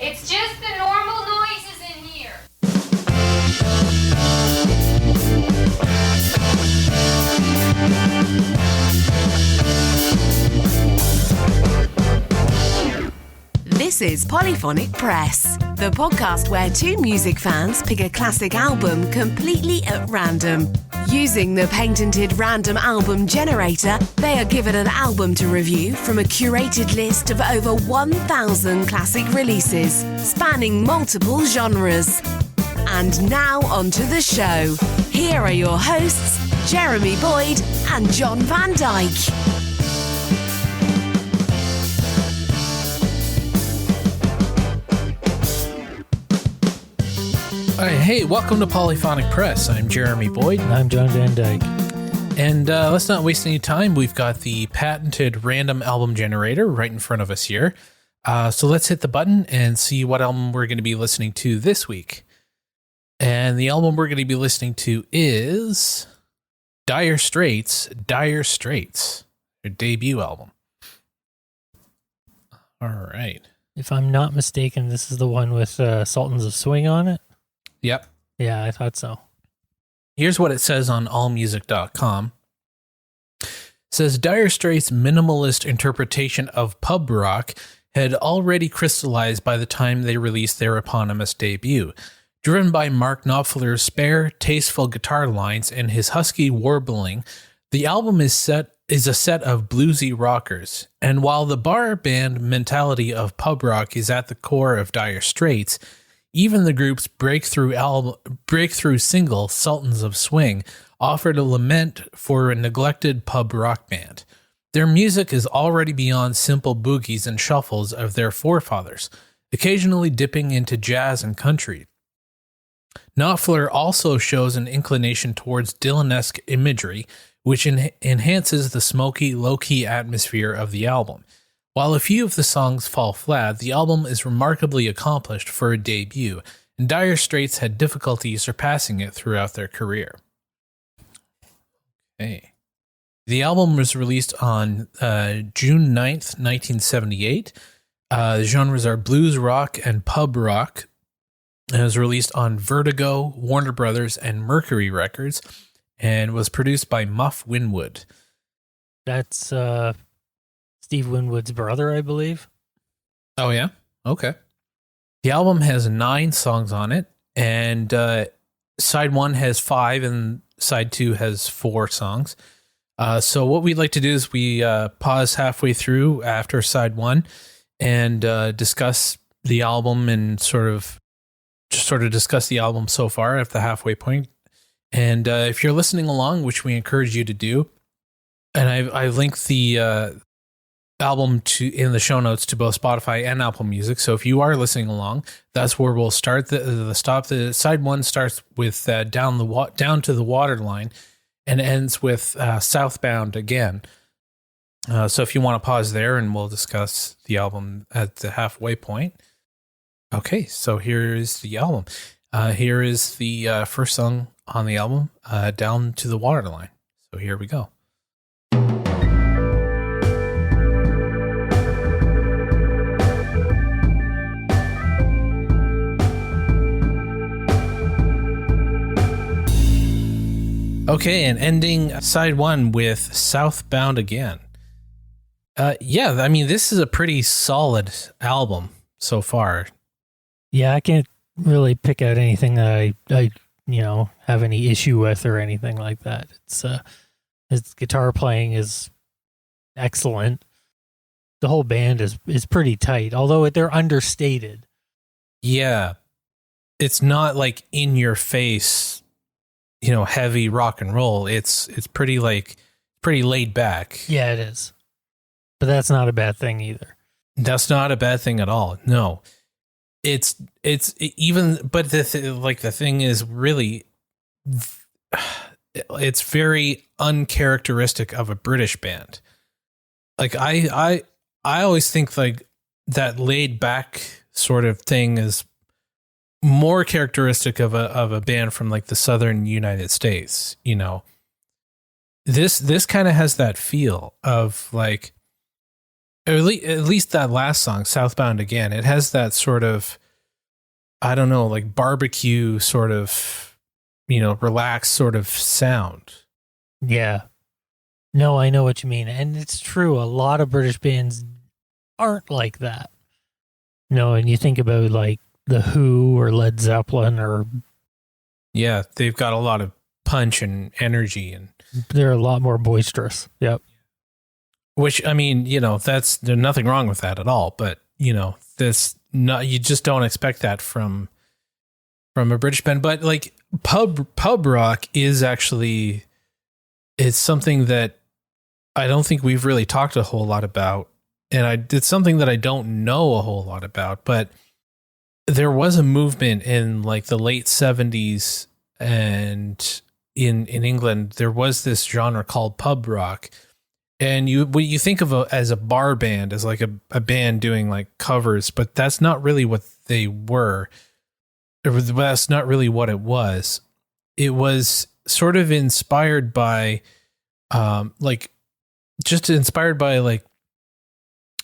It's just the normal noises in here. This is Polyphonic Press, the podcast where two music fans pick a classic album completely at random. Using the patented random album generator, they are given an album to review from a curated list of over 1,000 classic releases, spanning multiple genres. And now onto the show. Here are your hosts, Jeremy Boyd and John Van Dyke. Hey, welcome to Polyphonic Press. I'm Jeremy Boyd. And I'm John Van Dyke. And let's not waste any time. We've got the patented random album generator right in front of us here. So let's hit the button and see what album we're going to be listening to this week. And the album we're going to be listening to is Dire Straits, their debut album. All right. If I'm not mistaken, this is the one with Sultans of Swing on it. Yep. Yeah, I thought so. Here's what it says on allmusic.com. It says Dire Straits' minimalist interpretation of pub rock had already crystallized by the time they released their eponymous debut. Driven by Mark Knopfler's spare, tasteful guitar lines and his husky warbling, the album is a set of bluesy rockers. And while the bar band mentality of pub rock is at the core of Dire Straits, even the group's breakthrough single, Sultans of Swing, offered a lament for a neglected pub rock band. Their music is already beyond simple boogies and shuffles of their forefathers, occasionally dipping into jazz and country. Knopfler also shows an inclination towards Dylan-esque imagery, which enhances the smoky, low-key atmosphere of the album. While a few of the songs fall flat, the album is remarkably accomplished for a debut, and Dire Straits had difficulty surpassing it throughout their career. Okay. The album was released on June 9th, 1978. The genres are blues rock and pub rock. It was released on Vertigo, Warner Brothers, and Mercury Records, and was produced by Muff Winwood. That's Steve Winwood's brother, I believe. Oh, yeah? Okay. The album has 9 songs on it, and side 1 has 5, and side 2 has 4 songs. So what we'd like to do is we pause halfway through after side 1 and discuss the album and sort of discuss the album so far at the halfway point. And if you're listening along, which we encourage you to do, and I linked the album in the show notes to both Spotify and Apple Music. So if you are listening along, that's where we'll start the stop. The side 1 starts with down to the Waterline and ends with Southbound again. So if you want to pause there, and we'll discuss the album at the halfway point. Okay, so here is the album. Here is the first song on the album, Down to the Waterline. So here we go. Okay, and ending side 1 with Southbound again. Yeah, I mean, this is a pretty solid album so far. Yeah, I can't really pick out anything that I have any issue with or anything like that. It's his guitar playing is excellent. The whole band is pretty tight, although they're understated. Yeah, it's not like in your face, heavy rock and roll. It's pretty laid back. Yeah, it is. But that's not a bad thing either. That's not a bad thing at all. No. It's even, but the thing is really, it's very uncharacteristic of a British band. Like I always think like that laid back sort of thing is more characteristic of a band from like the southern United States. This kind of has that feel of like At least that last song, Southbound Again, it has that sort of, I don't know, like barbecue sort of, relaxed sort of sound. Yeah. No, I know what you mean. And it's true. A lot of British bands aren't like that. And you think about like The Who or Led Zeppelin or... Yeah, they've got a lot of punch and energy, and they're a lot more boisterous. Yep. Which, I mean, there's nothing wrong with that at all. But, you just don't expect that from a British band. But like pub rock is actually, it's something that I don't think we've really talked a whole lot about. And it's something that I don't know a whole lot about, but there was a movement in like the late 70s, and in England, there was this genre called pub rock. And what you think of as a bar band, as like a band doing like covers, but that's not really what they were. That's not really what it was. It was sort of inspired by,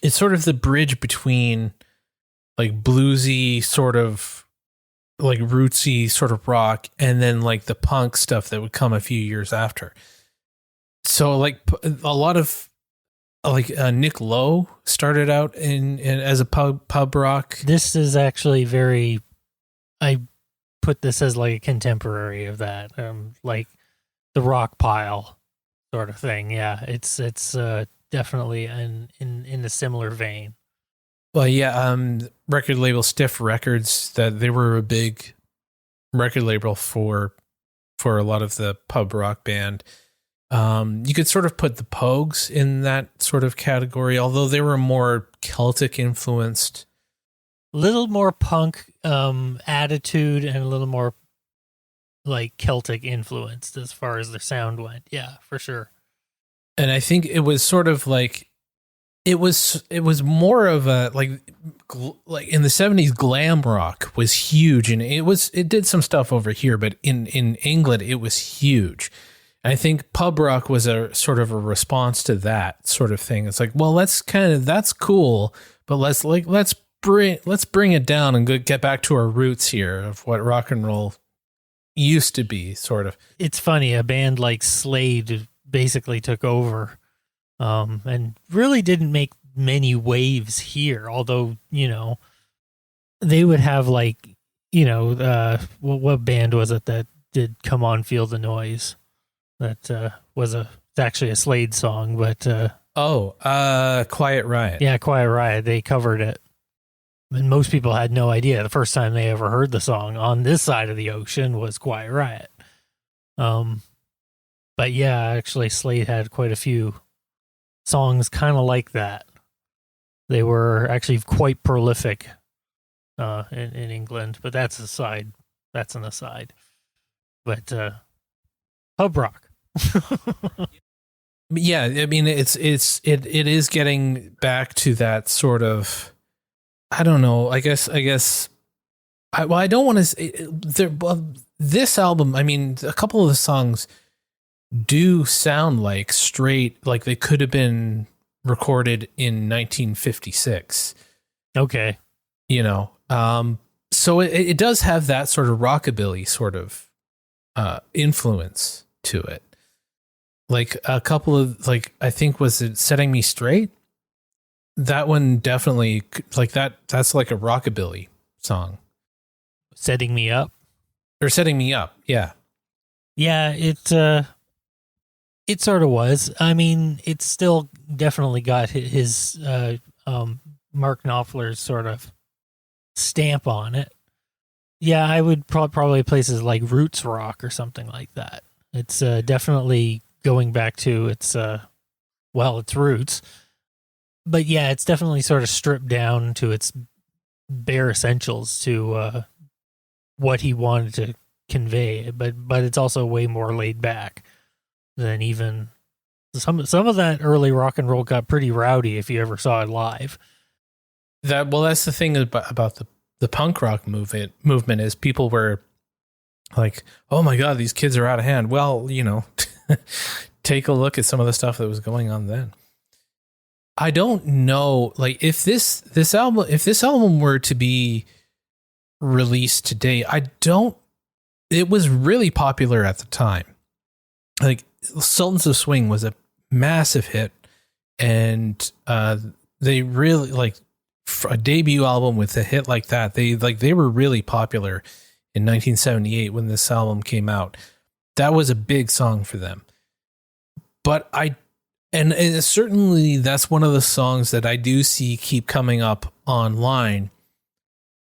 it's sort of the bridge between like bluesy sort of like rootsy sort of rock, and then like the punk stuff that would come a few years after. So like a lot of like Nick Lowe started out in as a pub rock. This is actually I put this as like a contemporary of that, like the Rock Pile sort of thing. Yeah, it's definitely in a similar vein. Well, yeah, record label Stiff Records, that they were a big record label for a lot of the pub rock band. You could sort of put the Pogues in that sort of category, although they were more Celtic influenced. Little more punk attitude and a little more like Celtic influenced as far as their sound went. Yeah, for sure. And I think it was sort of like, it was more of a like in the 70s, glam rock was huge, and it did some stuff over here, but in England it was huge. And I think pub rock was a sort of a response to that sort of thing. It's like, well, that's cool, but let's bring it down and get back to our roots here of what rock and roll used to be, sort of. It's funny, a band like Slade basically took over, and really didn't make many waves here, although, they would have like, what band was it that did Come On Feel the Noise? That was it's actually a Slade song, but Quiet Riot. Yeah, Quiet Riot. They covered it, and most people had no idea. The first time they ever heard the song on this side of the ocean was Quiet Riot. But yeah, actually, Slade had quite a few songs kind of like that. They were actually quite prolific in England, but that's an aside. But pub rock. Yeah, I mean, it is getting back to that sort of, I don't know, I guess I don't want to say this album. I mean, a couple of the songs do sound like straight, like they could have been recorded in 1956. Okay. So it does have that sort of rockabilly sort of influence to it. Like a couple of, like, I think, was it Setting Me Straight? That one definitely, like that's like a rockabilly song. Setting Me Up? Or Setting Me Up, yeah. Yeah, it sort of was. I mean, it's still definitely got his Mark Knopfler's sort of stamp on it. Yeah, I would probably places like roots rock or something like that. It's definitely going back to its roots. But yeah, it's definitely sort of stripped down to its bare essentials to what he wanted to convey. But it's also way more laid back than even some of that early rock and roll. Got pretty rowdy if you ever saw it live. That's the thing about the punk rock movement is people were like, oh my God, these kids are out of hand. Well, take a look at some of the stuff that was going on then. I don't know, like if this album were to be released today, it was really popular at the time. Like Sultans of Swing was a massive hit, and they really, like, for a debut album with a hit like that, they were really popular in 1978 when this album came out. That was a big song for them. But and certainly that's one of the songs that I do see keep coming up online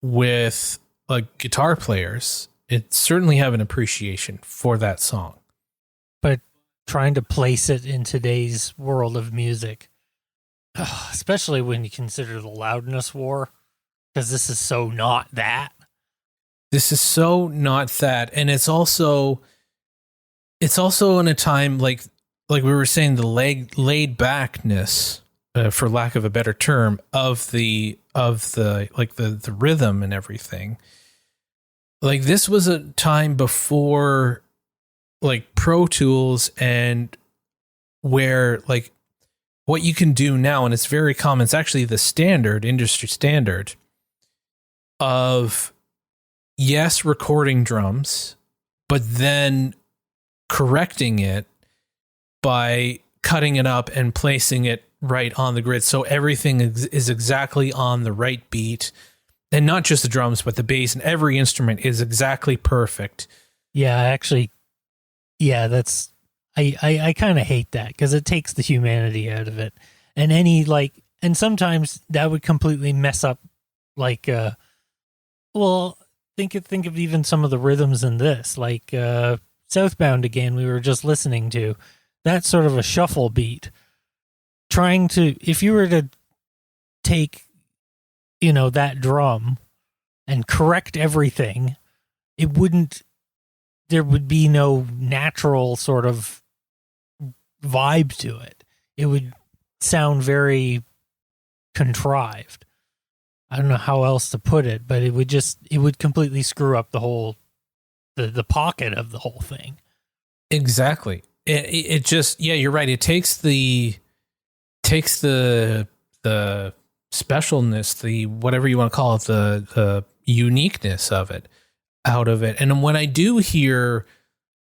with like guitar players. It certainly have an appreciation for that song. But trying to place it in today's world of music, especially when you consider the loudness war, because this is so not that. This is so not that. And it's also in a time like we were saying, the laid backness, for lack of a better term, of the rhythm and everything. Like this was a time before like Pro Tools, and where like what you can do now, and it's very common. It's actually the industry standard of, yes, recording drums, but then correcting it by cutting it up and placing it right on the grid. So everything is exactly on the right beat, and not just the drums, but the bass and every instrument is exactly perfect. Yeah, actually, yeah, that's, I kind of hate that because it takes the humanity out of it. And and sometimes that would completely mess up, like, well, think of even some of the rhythms in this, like Southbound again, we were just listening to. That's sort of a shuffle beat. If you were to take, that drum and correct everything, there would be no natural sort of vibe to it. It would sound very contrived. I don't know how else to put it, but it would completely screw up the whole, the pocket of the whole thing. Exactly. It just, yeah, you're right. It takes the specialness, the whatever you want to call it, the uniqueness of it out of it. And when I do hear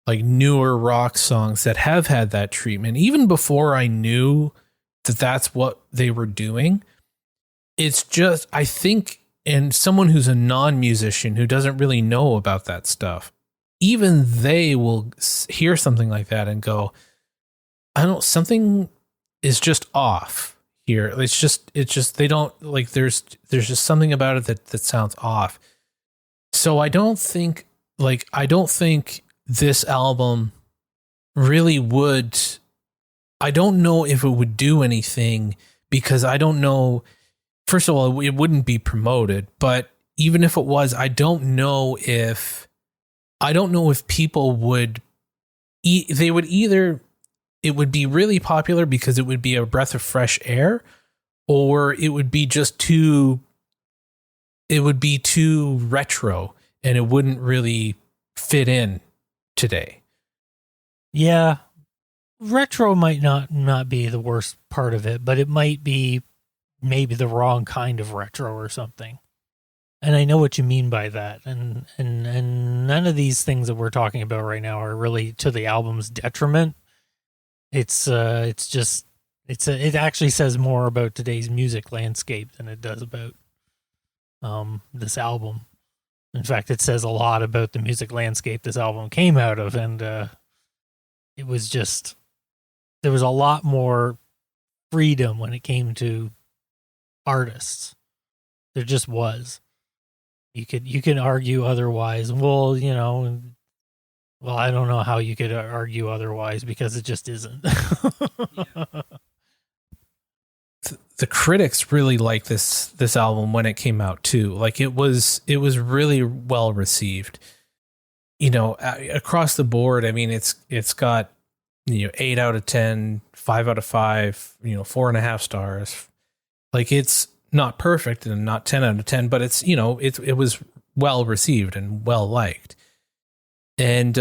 like newer rock songs that have had that treatment, even before I knew that that's what they were doing, it's just, I think, and someone who's a non-musician who doesn't really know about that stuff, even they will hear something like that and go, something is just off here. It's just, they don't like, there's just something about it that sounds off. So I don't think this album really would, I don't know if it would do anything, because I don't know, first of all, it wouldn't be promoted, but even if it was, I don't know if people would, it would be really popular because it would be a breath of fresh air, or it would be just too retro and it wouldn't really fit in today. Yeah. Retro might not be the worst part of it, but it might be maybe the wrong kind of retro or something. And I know what you mean by that. And none of these things that we're talking about right now are really to the album's detriment. It actually says more about today's music landscape than it does about this album. In fact, it says a lot about the music landscape this album came out of, and it was just, there was a lot more freedom when it came to artists. There just was. You can argue otherwise. Well, I don't know how you could argue otherwise, because it just isn't. The critics really liked this album when it came out too. Like it was really well received. Across the board. I mean, it's got 8 out of 10, 5 out of 5, 4.5 stars. Like it's not perfect and not 10 out of 10, but it's, it was well received and well liked. And,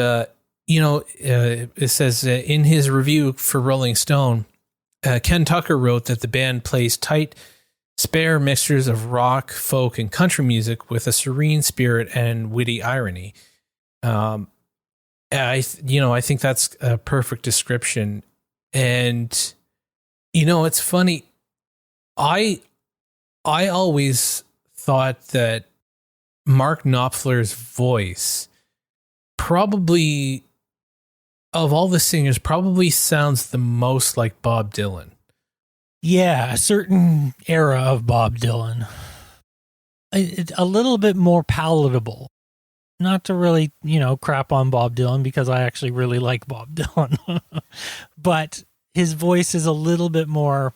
it says in his review for Rolling Stone, Ken Tucker wrote that the band plays tight, spare mixtures of rock, folk, and country music with a serene spirit and witty irony. I think that's a perfect description. And, it's funny. I always thought that Mark Knopfler's voice probably, of all the singers, probably sounds the most like Bob Dylan. Yeah, a certain era of Bob Dylan. It's a little bit more palatable. Not to really, crap on Bob Dylan, because I actually really like Bob Dylan. But his voice is a little bit more,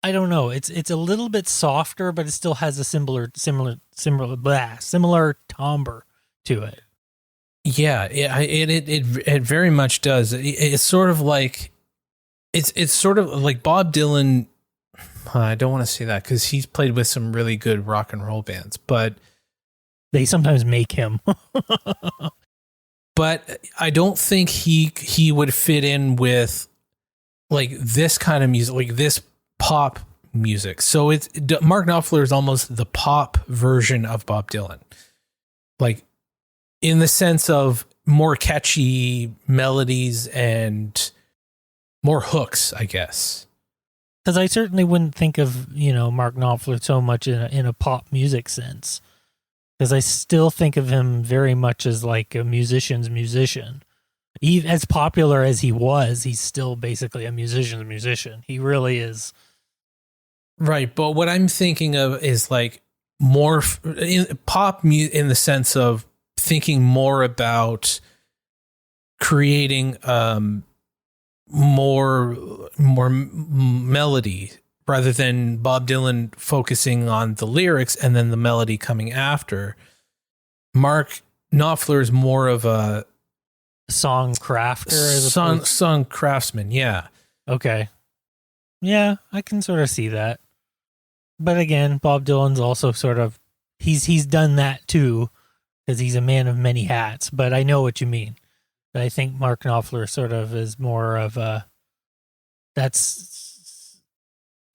I don't know, it's a little bit softer, but it still has a similar timbre to it. Yeah, it very much does. It's sort of like it's sort of like Bob Dylan. I don't want to say that because he's played with some really good rock and roll bands, but they sometimes make him. But I don't think he would fit in with like this kind of music, like this pop music. So Mark Knopfler is almost the pop version of Bob Dylan, like in the sense of more catchy melodies and more hooks, I guess. Because I certainly wouldn't think of, Mark Knopfler so much in a pop music sense. Because I still think of him very much as like a musician's musician. As popular as he was, he's still basically a musician's musician. He really is. Right, but what I'm thinking of is like more pop in the sense of thinking more about creating more melody rather than Bob Dylan focusing on the lyrics and then the melody coming after. Mark Knopfler is more of a song crafter, song craftsman. Yeah. Okay. Yeah, I can sort of see that. But again, Bob Dylan's also sort of, he's done that too, because he's a man of many hats, but I know what you mean. But I think Mark Knopfler sort of is more of that's,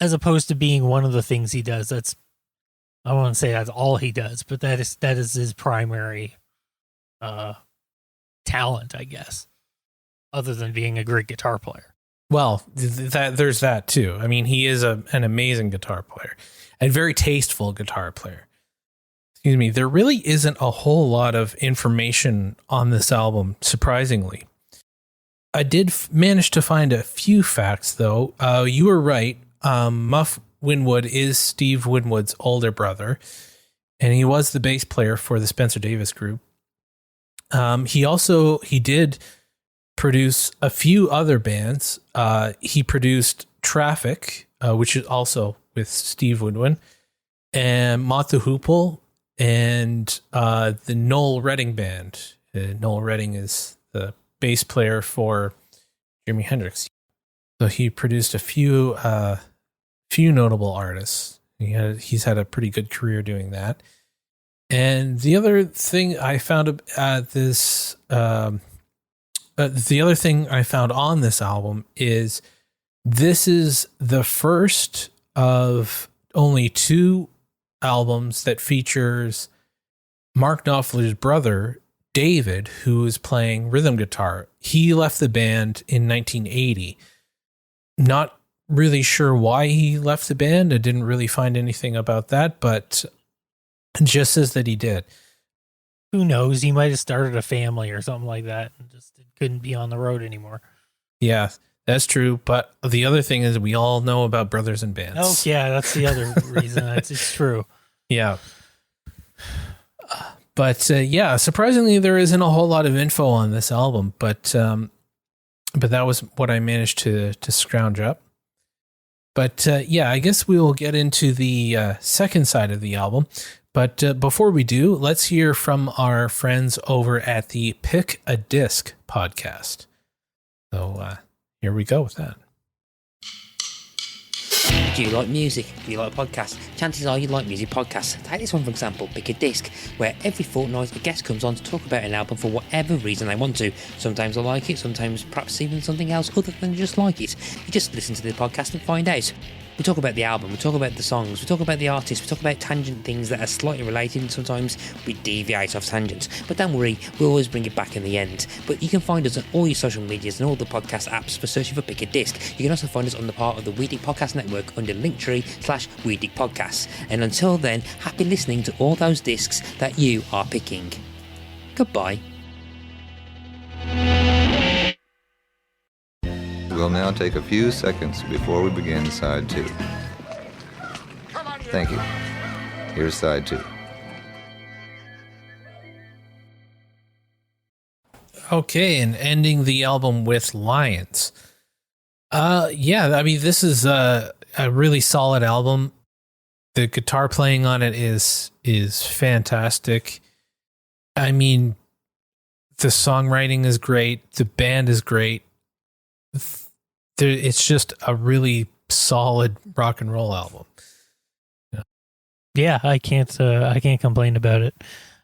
as opposed to being one of the things he does, that's, I don't want to say that's all he does, but that is his primary talent, I guess, other than being a great guitar player. Well, there's that too. I mean, he is an amazing guitar player, a very tasteful guitar player. Excuse me. There really isn't a whole lot of information on this album, surprisingly. I did manage to find a few facts, though. You were right. Muff Winwood is Steve Winwood's older brother, and he was the bass player for the Spencer Davis Group. He did produce a few other bands. He produced Traffic, which is also with Steve Winwood, and Mott the Hoople, and the Noel Redding Band. Noel Redding is the bass player for Jimi Hendrix. So he produced a few notable artists. He's had a pretty good career doing that. And the other thing I found on this album is this is the first of only two albums that features Mark Knopfler's brother, David, who is playing rhythm guitar. He left the band in 1980. Not really sure why he left the band. I didn't really find anything about that, but it just says that he did. Who knows? He might have started a family or something like that and just couldn't be on the road anymore. Yeah, that's true. But the other thing is we all know about brothers in bands. Oh, yeah, that's the other reason. It's true. Yeah. But surprisingly, there isn't a whole lot of info on this album, but that was what I managed to scrounge up. But I guess we will get into the second side of the album. But before we do, let's hear from our friends over at the Pick a Disc podcast. So here we go with that. Do you like music? Do you like podcasts? Chances are you like music podcasts. Take this one for example, Pick a Disc, where every fortnight a guest comes on to talk about an album for whatever reason they want to. Sometimes I like it, sometimes perhaps even something else other than just like it. You just listen to the podcast and find out. We talk about the album, we talk about the songs, we talk about the artists, we talk about tangent things that are slightly related, and sometimes we deviate off tangents. But don't worry, we always bring it back in the end. But you can find us on all your social medias and all the podcast apps for searching for Pick a Disc. You can also find us on the part of the Weedig Podcast Network under Linktree/Weedig Podcasts. And until then, happy listening to all those discs that you are picking. Goodbye. We'll now take a few seconds before we begin side 2. Thank you. Here's side 2. Okay, and ending the album with Lions. Yeah, I mean, this is a really solid album. The guitar playing on it is fantastic. I mean, the songwriting is great. The band is great. It's just a really solid rock and roll album. Yeah, I can't complain about it.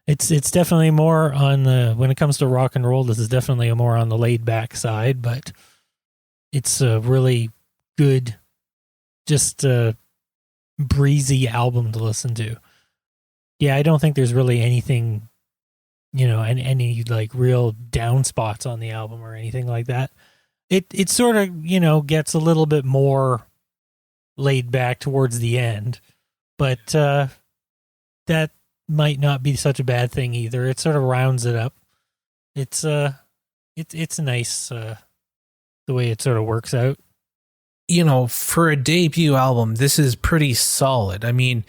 It's definitely more on the, when it comes to rock and roll, this is definitely a more on the laid back side, but it's a really good, just a breezy album to listen to. Yeah, I don't think there's really anything, any like real down spots on the album or anything like that. It sort of, gets a little bit more laid back towards the end, but that might not be such a bad thing either. It sort of rounds it up. It's nice the way it sort of works out. For a debut album, this is pretty solid. I mean,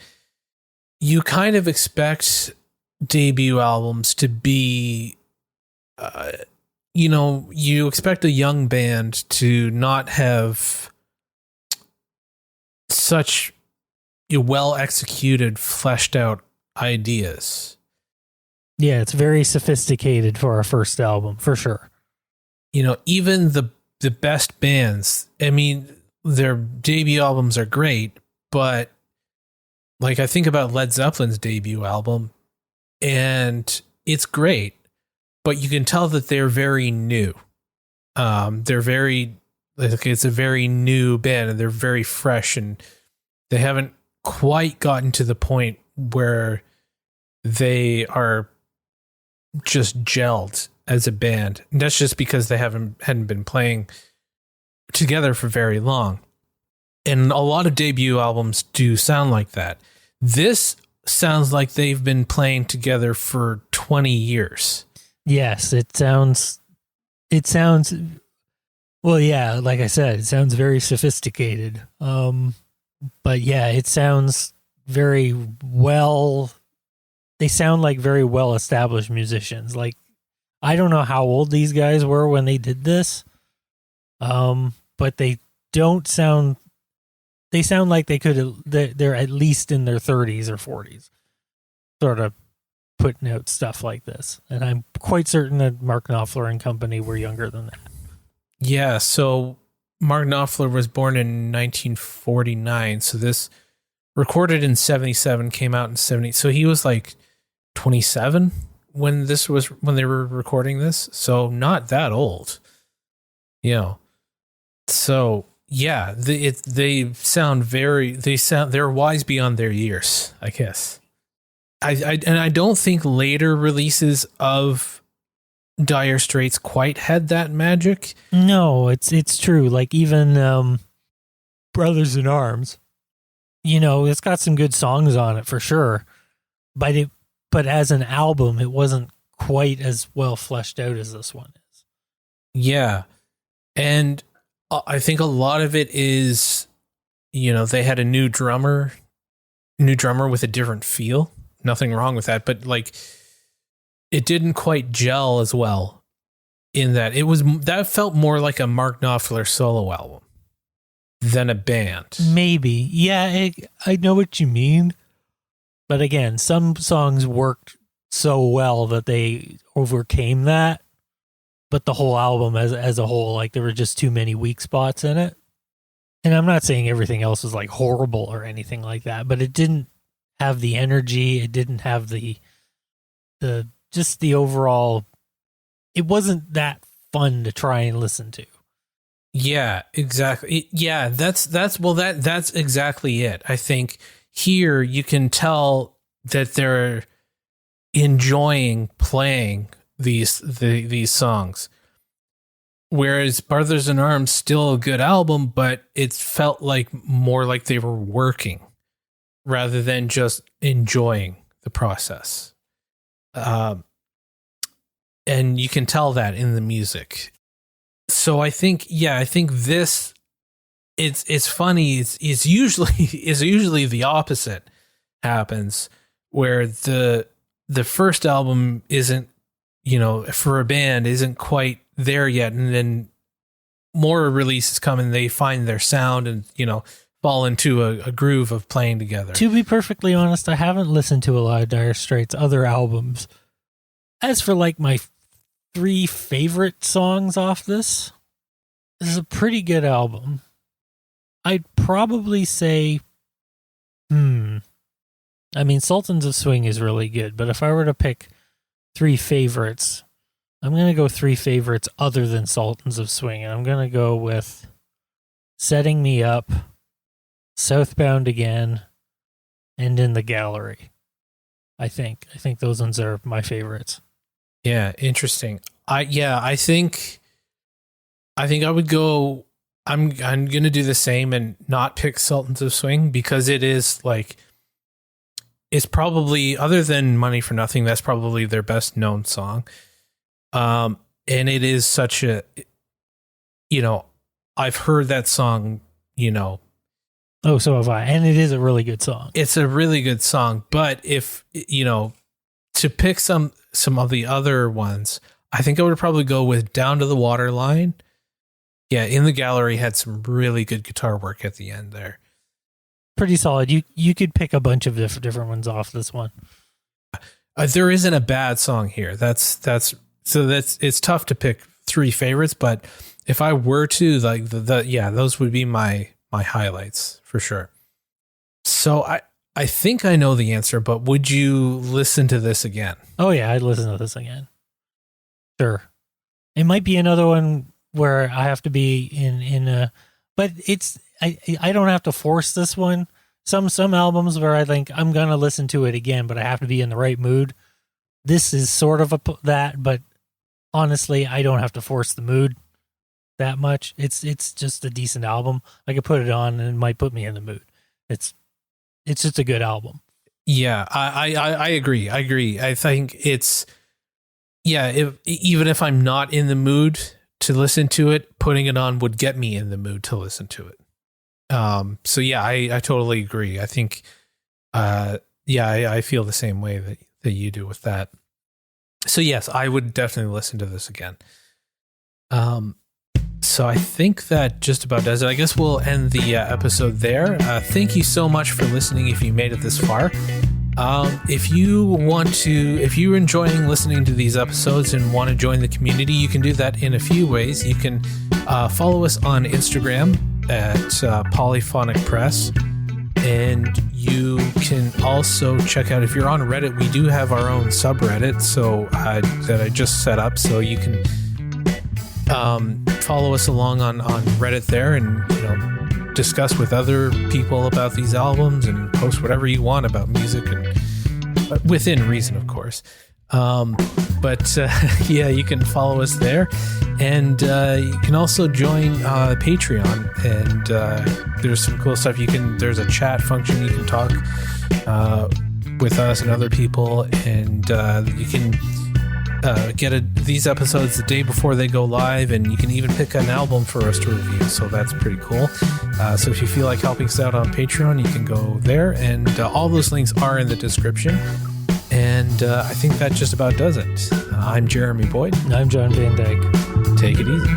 you kind of expect debut albums to be you expect a young band to not have such well executed, fleshed out ideas. Yeah, it's very sophisticated for our first album, for sure. Even the best bands, I mean, their debut albums are great, but like I think about Led Zeppelin's debut album, and it's great, but you can tell that they're very new. It's a very new band, and they're very fresh, and they haven't quite gotten to the point where they are just gelled as a band. And that's just because they hadn't been playing together for very long. And a lot of debut albums do sound like that. This sounds like they've been playing together for 20 years. Yes, it sounds, well, yeah, like I said, it sounds very sophisticated. But yeah, it sounds very well, they sound like very well established musicians. Like, I don't know how old these guys were when they did this. But they sound like they're at least in their 30s or 40s, sort of putting out stuff like this. And I'm quite certain that Mark Knopfler and company were younger than that. Yeah, so Mark Knopfler was born in 1949, so this recorded in 77, came out in 70. So he was like 27 when they were recording this. So not that old. So yeah, they're wise beyond their years, I guess. I don't think later releases of Dire Straits quite had that magic. No, it's true. Like even Brothers in Arms, it's got some good songs on it for sure, but as an album, it wasn't quite as well fleshed out as this one is. Yeah, and I think a lot of it is, they had a new drummer with a different feel. Nothing wrong with that, but like, it didn't quite gel as well in that that felt more like a Mark Knopfler solo album than a band. Maybe. Yeah, I know what you mean. But again, some songs worked so well that they overcame that. But the whole album as a whole, like there were just too many weak spots in it. And I'm not saying everything else was like horrible or anything like that, but it didn't have the energy. It didn't have the just the overall. It wasn't that fun to try and listen to. Yeah, exactly. Yeah, that's exactly it. I think here you can tell that they're enjoying playing these songs. Whereas Brothers in Arms, still a good album, but it felt like more like they were working rather than just enjoying the process. And you can tell that in the music. So I think this, it's funny. It's usually the opposite happens, where the first album isn't, for a band isn't quite there yet, and then more releases come and they find their sound and fall into a groove of playing together. To be perfectly honest, I haven't listened to a lot of Dire Straits' other albums. As for like my 3 favorite songs off this is a pretty good album. I'd probably say I mean, Sultans of Swing is really good, but if I were to pick 3 favorites, I'm going to go 3 favorites other than Sultans of Swing. And I'm going to go with Setting Me Up, Southbound Again, and In the Gallery. I think those ones are my favorites. Yeah, interesting. I think I would go, I'm going to do the same and not pick Sultans of Swing, because it is like, it's probably, other than Money for Nothing, that's probably their best known song. And it is such a, I've heard that song, Oh, so have I. And it is a really good song. It's a really good song. But if, to pick some of the other ones, I think I would probably go with Down to the Waterline. Yeah, In the Gallery had some really good guitar work at the end there. Pretty solid. You could pick a bunch of different ones off this one. There isn't a bad song here. It's tough to pick 3 favorites, but if I were to, like, those would be my highlights for sure. So I think I know the answer, but would you listen to this again? Oh yeah, I'd listen to this again. Sure. It might be another one where I have to be in a, but I don't have to force this one. Some albums where I think I'm going to listen to it again, but I have to be in the right mood. This is sort of that, but honestly, I don't have to force the mood that much. It's just a decent album. I could put it on and it might put me in the mood. It's just a good album. Yeah, I agree. I think it's, even if I'm not in the mood to listen to it, putting it on would get me in the mood to listen to it. So yeah, I totally agree. I think, I feel the same way that you do with that. So yes, I would definitely listen to this again. So I think that just about does it. I guess we'll end the episode there. Thank you so much for listening if you made it this far. If you're enjoying listening to these episodes and want to join the community, you can do that in a few ways. You can follow us on Instagram at Polyphonic Press. And you can also check out, if you're on Reddit, we do have our own subreddit that I just set up, so you can follow us along on Reddit there and discuss with other people about these albums and post whatever you want about music, and within reason, of course. You can follow us there, and you can also join Patreon, and there's some cool stuff. There's a chat function. You can talk with us and other people, and you can get these episodes the day before they go live, and you can even pick an album for us to review, so that's pretty cool. So if you feel like helping us out on Patreon, you can go there, and all those links are in the description. And I think that just about does it. I'm Jeremy Boyd. I'm John Van Dyke. Take it easy.